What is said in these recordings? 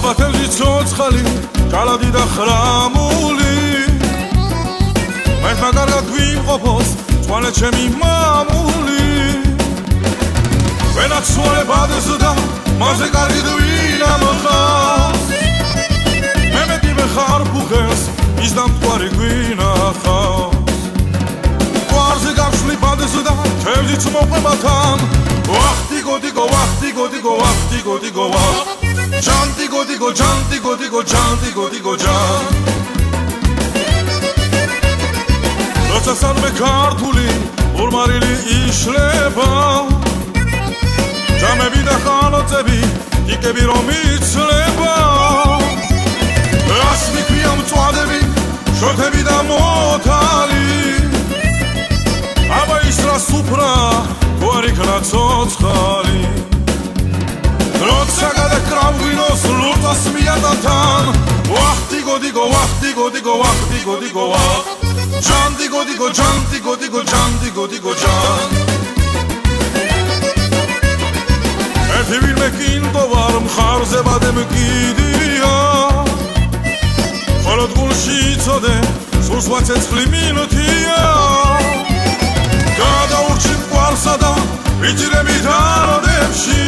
აბათელში ცოცხალი კალადი და ხრამული მერტმა კარგად გვიმყოფოს წვალე ჩემი მამული ვენაც სუარებადეს და მასე კარგი დვინა მოხავს მე მეტივე ხარ ბუხელს ის დამტვარი გვინახავს გვარზე გავშლი ბადეს და თევზიც მოყვებათან ვახტი გოდიგო ვახტი გოდიგო ვახტი გოდიგო ვახ ჯანტი გოდიგო ჯანტი გოდიგო ჯანტი გოდიგო ჯან როცა სამე ქართული ორმარილი იშლება ჯამები და ხალოწები იკები რომ იცლება რას მიქვია მწვადები შოთები და მოთალი აბა ის რა სუფრა თუ არ იქნა ცოცხალი როცა გადაკრავგვინოს ლურტას მიატათან ვახტი გოდიგო ვახტი გოდიგო ვახტი გოდიგო ვახ ჯანტი გოდიგო ჯანტი გოდიგო ჯანტი გოდიგო ჯან ერთი ვინმე კინტო ვარ მხარზე ბადემ კიდია ხოლო გულში იცოდე სულს ვაცეცხლი მინუთია გადაურჩი მყვალსა და ვიჭირები დაროდებში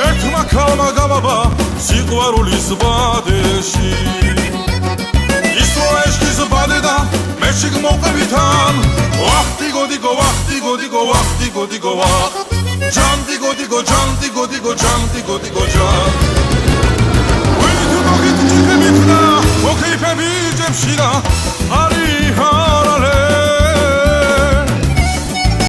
ერთმა ქალმა გამაბა სიყვარულის ბადეში ისო ეშკის ბადე და მეში გმოყევითან ვახტი გოდიგო ვახტი გოდიგო ვახტი გოდიგო ვახ ჯანტი გოდიგო ჯანტი გოდიგო ჯანტი გოდიგო ჯან ვინი თუ მოგით ჭიქებით და მოქეიფები ჯებში და